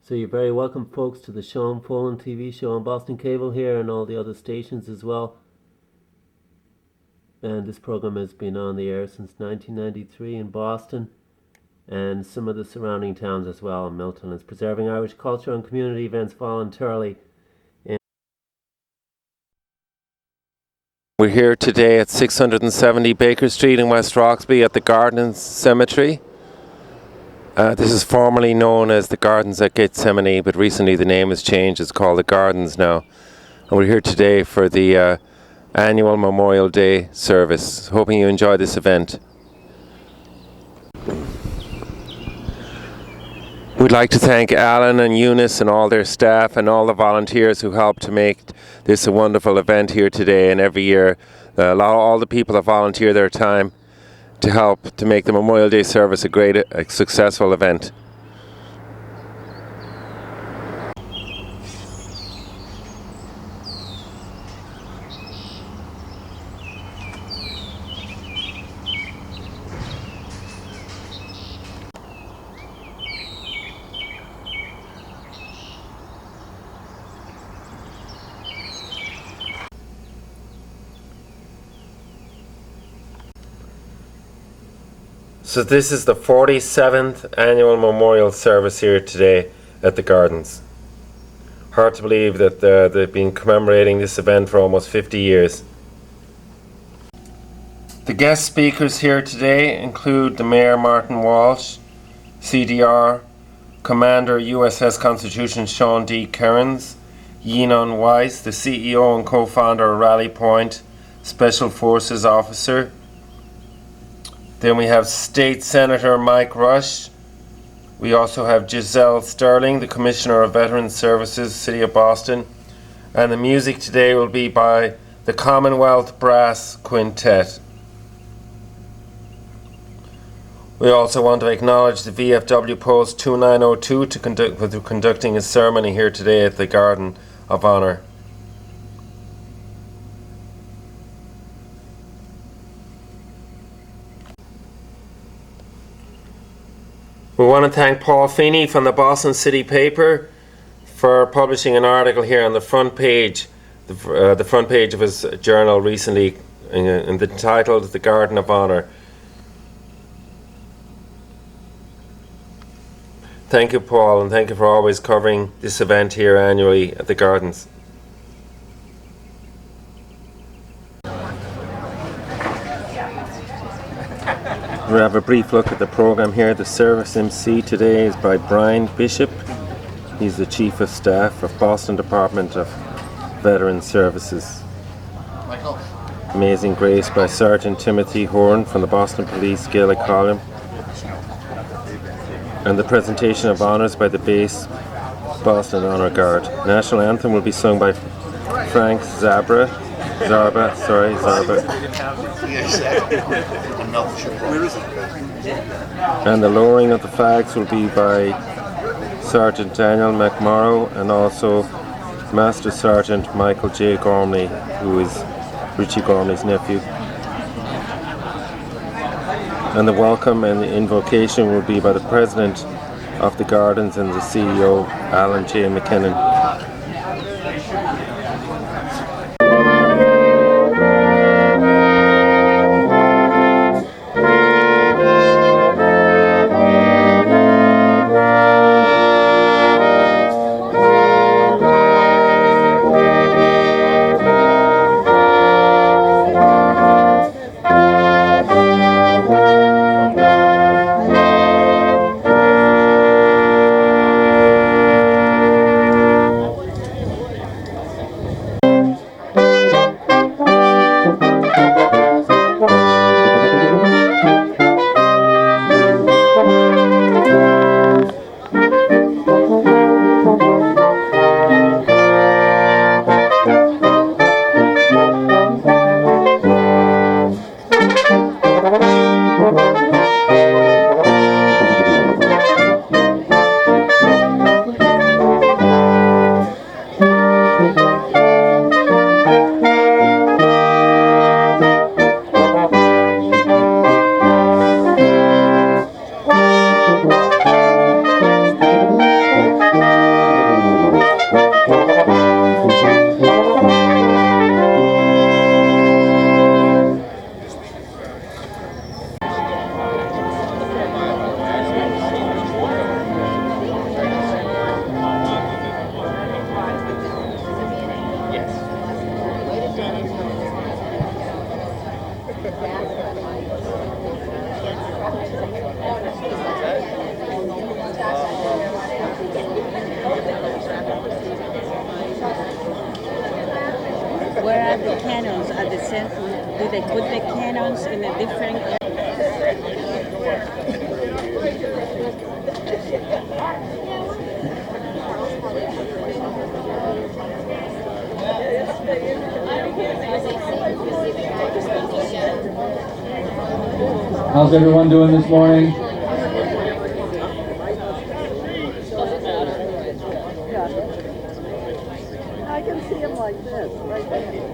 So you're very welcome, folks, to the Sean Folan TV show on Boston Cable here and all the other stations as well. And this program has been on the air since 1993 in Boston and some of the surrounding towns as well. Milton is preserving Irish culture and community events voluntarily. We're here today at 670 Baker Street in West Roxby at the Gardens Cemetery. This is formerly known as the Gardens at Gethsemane, but recently the name has changed. It's called the Gardens now. And we're here today for the annual Memorial Day service. Hoping you enjoy this event. We'd like to thank Alan and Eunice and all their staff and all the volunteers who helped to make this a wonderful event here today and every year. All the people that volunteer their time to help to make the Memorial Day service a successful event. So this is the 47th annual memorial service here today at the Gardens. Hard to believe that they've been commemorating this event for almost 50 years. The guest speakers here today include the Mayor Martin Walsh, CDR, Commander USS Constitution Sean D. Kearns, Yinon Weiss, the CEO and co-founder of Rally Point, Special Forces Officer. Then we have State Senator Mike Rush. We also have Giselle Sterling, the Commissioner of Veterans Services, City of Boston. And the music today will be by the Commonwealth Brass Quintet. We also want to acknowledge the VFW Post 2902 for conducting a ceremony here today at the Garden of Honour. We want to thank Paul Feeney from the Boston City Paper for publishing an article here on the front page, the front page of his journal recently, entitled "The Garden of Honour." Thank you, Paul, and thank you for always covering this event here annually at the Gardens. We have a brief look at the program here. The service MC today is by Brian Bishop. He's the Chief of Staff of Boston Department of Veterans Services. Amazing Grace by Sergeant Timothy Horn from the Boston Police Gaelic Column. And the presentation of honours by the base Boston Honour Guard. National Anthem will be sung by Frank Zarba. And the lowering of the flags will be by Sergeant Daniel McMorrow and also Master Sergeant Michael J. Gormley, who is Richie Gormley's nephew. And the welcome and the invocation will be by the President of the Gardens and the CEO, Alan J. McKinnon. cannons at the center? Do they put the cannons in a different area? How's everyone doing this morning? I can see him like this, right there.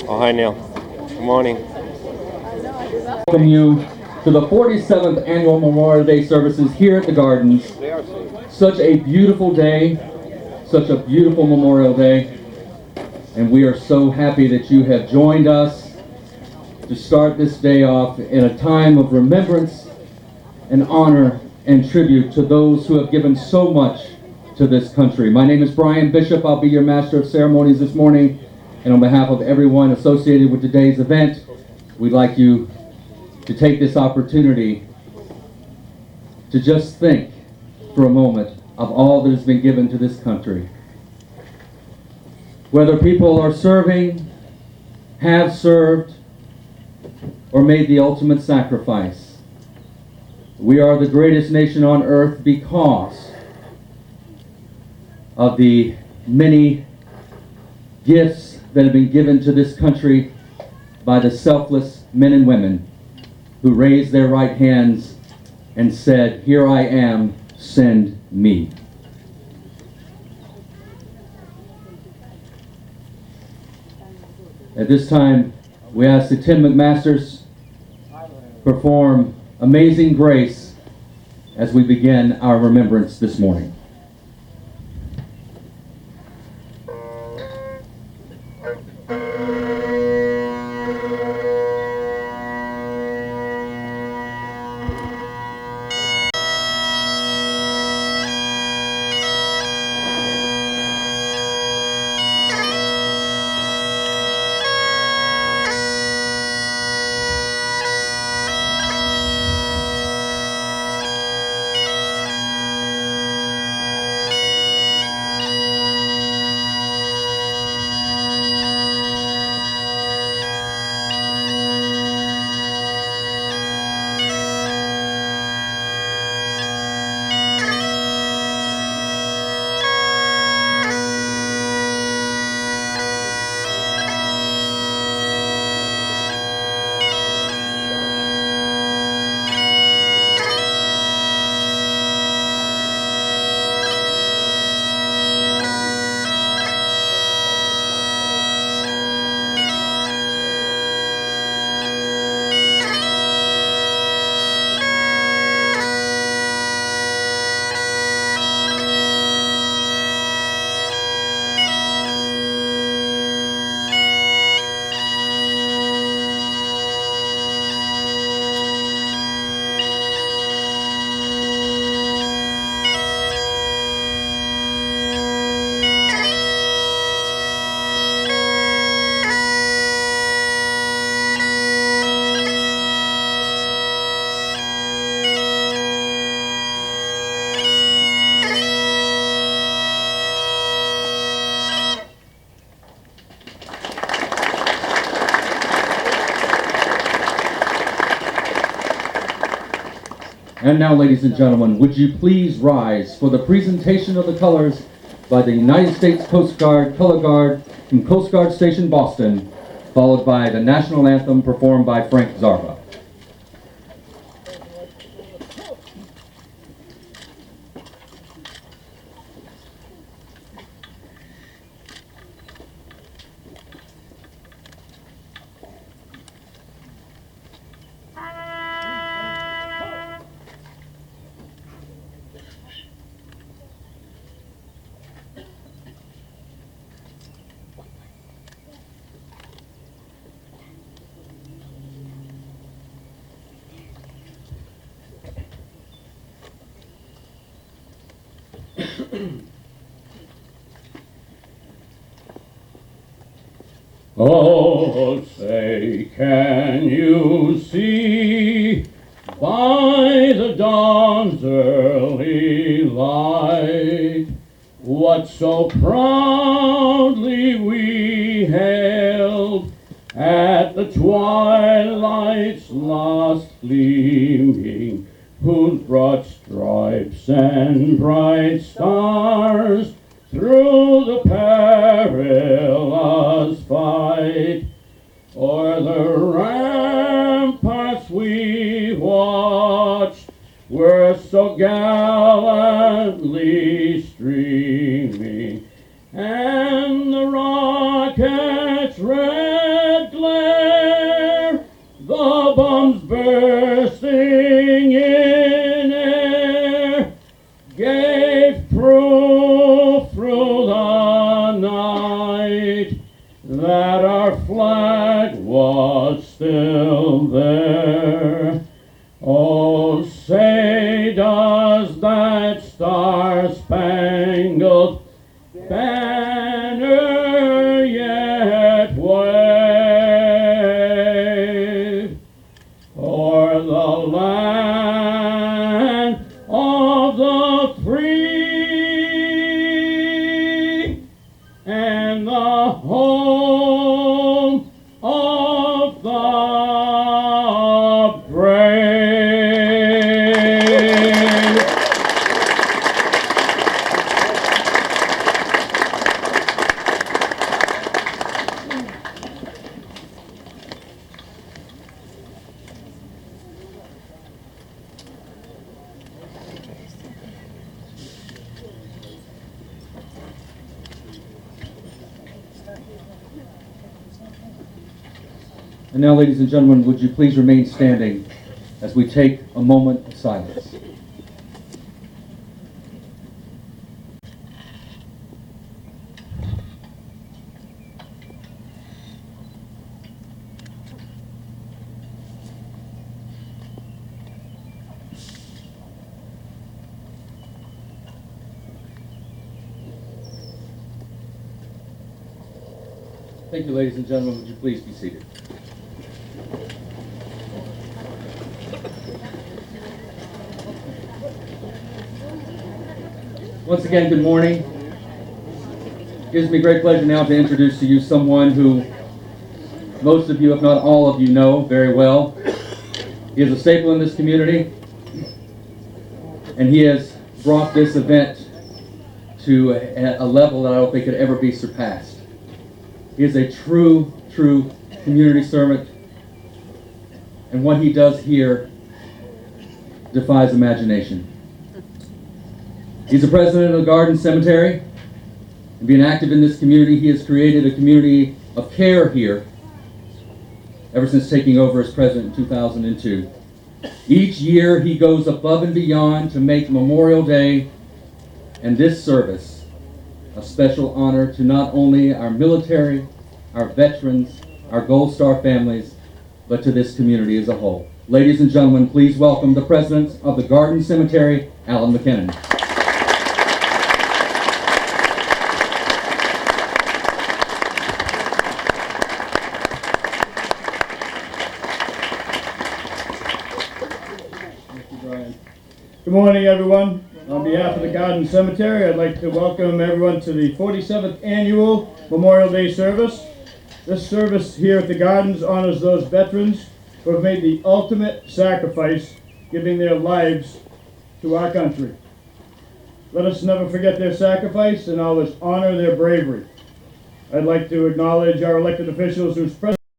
Oh, hi, Neil. Good morning. Welcome you to the 47th Annual Memorial Day services here at the Gardens. Such a beautiful day, such a beautiful Memorial Day, and we are so happy that you have joined us to start this day off in a time of remembrance and honor and tribute to those who have given so much to this country. My name is Brian Bishop. I'll be your Master of Ceremonies this morning, and on behalf of everyone associated with today's event, we'd like you to take this opportunity to just think for a moment of all that has been given to this country. Whether people are serving, have served, or made the ultimate sacrifice, we are the greatest nation on earth because of the many gifts that have been given to this country by the selfless men and women who raised their right hands and said, "Here I am, send me." At this time, we ask that Tim McMasters perform Amazing Grace as we begin our remembrance this morning. And now, ladies and gentlemen, would you please rise for the presentation of the colors by the United States Coast Guard Color Guard from Coast Guard Station Boston, followed by the national anthem performed by Frank Zarba. Oh, say, can you see by the dawn's early light what so proudly we hailed at the twilight's last gleaming, whose broad stripes and bright stars through the perilous fight o'er the ramparts we watched were so gallantly streaming, and the rocket's red glare, the bombs bursting in air, gave proof through the night that our flag was still there. Oh, say does that star-spangled banner yet wave o'er the land of the free and the home of the brave. And now, ladies and gentlemen, would you please remain standing as we take a moment of silence. Thank you, ladies and gentlemen. Would you please be seated? Once again, good morning. It gives me great pleasure now to introduce to you someone who most of you, if not all of you, know very well. He is a staple in this community, and he has brought this event to a level that I don't think could ever be surpassed. He is a true community servant, and what he does here defies imagination. He's the president of the Garden Cemetery, and being active in this community, he has created a community of care here ever since taking over as president in 2002. Each year, he goes above and beyond to make Memorial Day and this service a special honor to not only our military, our veterans, our Gold Star families, but to this community as a whole. Ladies and gentlemen, please welcome the president of the Garden Cemetery, Alan McKinnon. Good morning, everyone. On behalf of the Garden Cemetery, I'd like to welcome everyone to the 47th Annual Memorial Day Service. This service here at the Gardens honors those veterans who have made the ultimate sacrifice, giving their lives to our country. Let us never forget their sacrifice and always honor their bravery. I'd like to acknowledge our elected officials whose presence